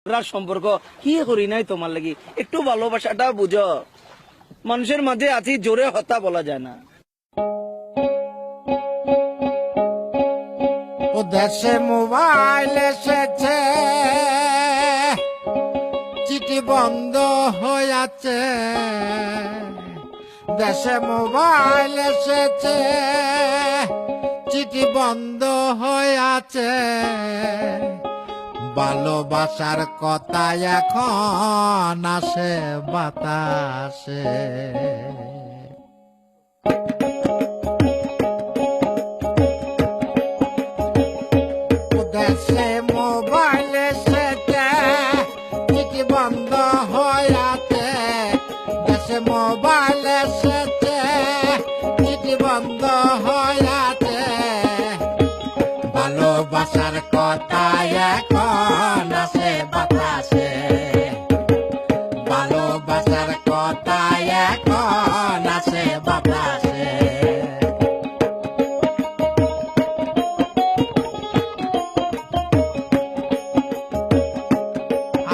সম্পর্ক কি করি নাই তোমার লাগি, একটু ভালোবাসাটা বুঝো। মানুষের মাঝে আছি, জোরে হত্যা বলা যায় না। ও দেশে মোবাইল এসেছে, চিঠি বন্ধ হয়ে আছে। দেশে মোবাইল এসেছে, চিঠি বন্ধ হয়ে আছে। ভালোবাসার কথা এখন আসে বাতাসে। দেশে মোবাইল এসেছে, চিঠি বন্ধ হয়ে আছে। দেশে মোবাইল এসেছে, চিঠি বন্ধ হয়ে আছে। ভালোবাসার কথা এখন আসে বাতাসে। ভালোবাসার কথা এখন আসে বাতাসে।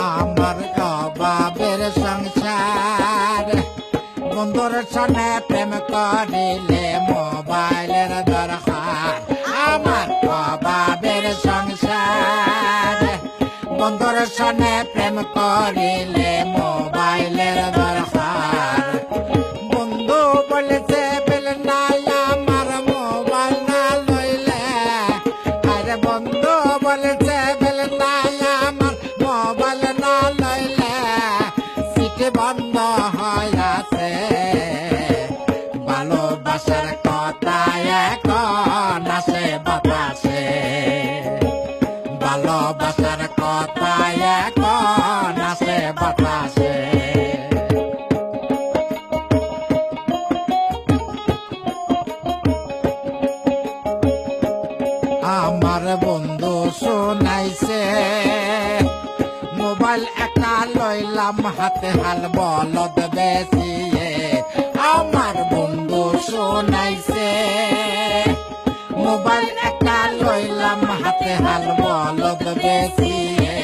আমার অভাবের সংসার, বন্ধুর সনে প্রেম করিলে মোবাইলের দরকার। আমার অভাবের সংসার, বন্ধুর সনে প্রেম করিলে মোবাইলের দরকার। বন্ধু বলেছে বেল না আমার মোবাইল না লইলে। আরে বন্ধু বলেছে বেল না আমার মোবাইল না লইলে। সিটি বন্ধ হয়ে আছে। ভালোবাসার কথা এখন আসে বাতাসে। ভালোবাসার কথা এখন আসে বাতাসে। আমার বন্ধু শোনাইছে, মোবাইল একটা লইলাম হাতে হাল বলদ বেশিয়ে। আমার বন্ধু শোনাইছে, মোবাইল একটা লইলাম হাতে হাল বলদ বেশিয়ে।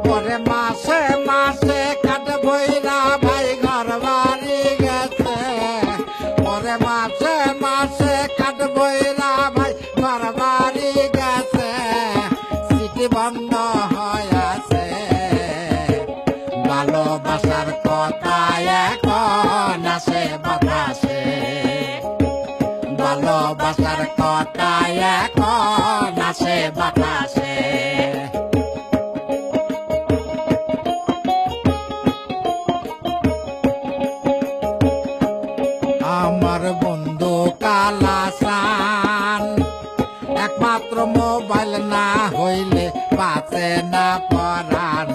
পরে মাসে মাসে কাট বইরা ভাই ঘর বাড়ি গেছে। পরে মাসে মাসে কাট বইরা ভাই ঘর বাড়ি গেছে। সিটি বন্ধ হয়ে আছে। ভালোবাসার কথা এখন আসে বাতাসে। ভালোবাসার কথা এখন আসে বাতাসে। আমার বন্ধু কালাসান, একমাত্র মোবাইল না হইলে বাঁচে না পরাণ।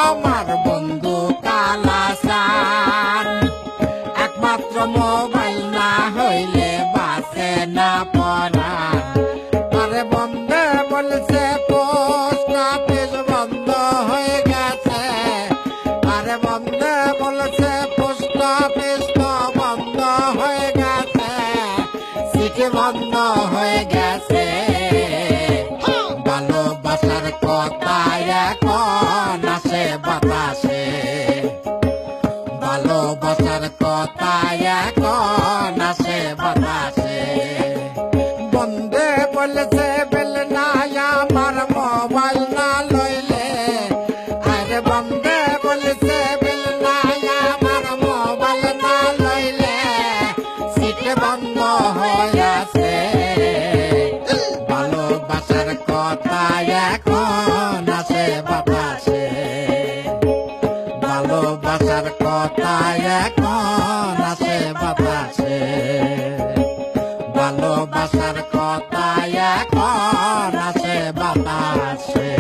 আমার বন্ধু কালাসান, একমাত্র মোবাইল না হইলে বাঁচে না পরাণ। আরে বন্ধে বলছে পোস্ট অফিস বন্ধ হয়ে গেছে। আরে বন্ধে বলছে পোস্ট অফিস বন্ধ হয়ে গেছে। সিটি বন্ধ হয়ে গেছে। ভালোবাসার কথা এখন আসে বাতাসে। ভালোবাসার কথা এখন আসে বাতাসে। বন্ধে বলেছে বেল না আমার মোবাইল না লইলে। আরে বন্ধে বলেছে বেল না আমার মোবাইল না লইলে। সিটে বন্ধ হয়ে আছে। ভালোবাসার কথা এখন আসে বাতাসে। ভালোবাসার কথা এখন আসে বাতাসে। ভালোবাসার কথা এখন আসে বাতাসে।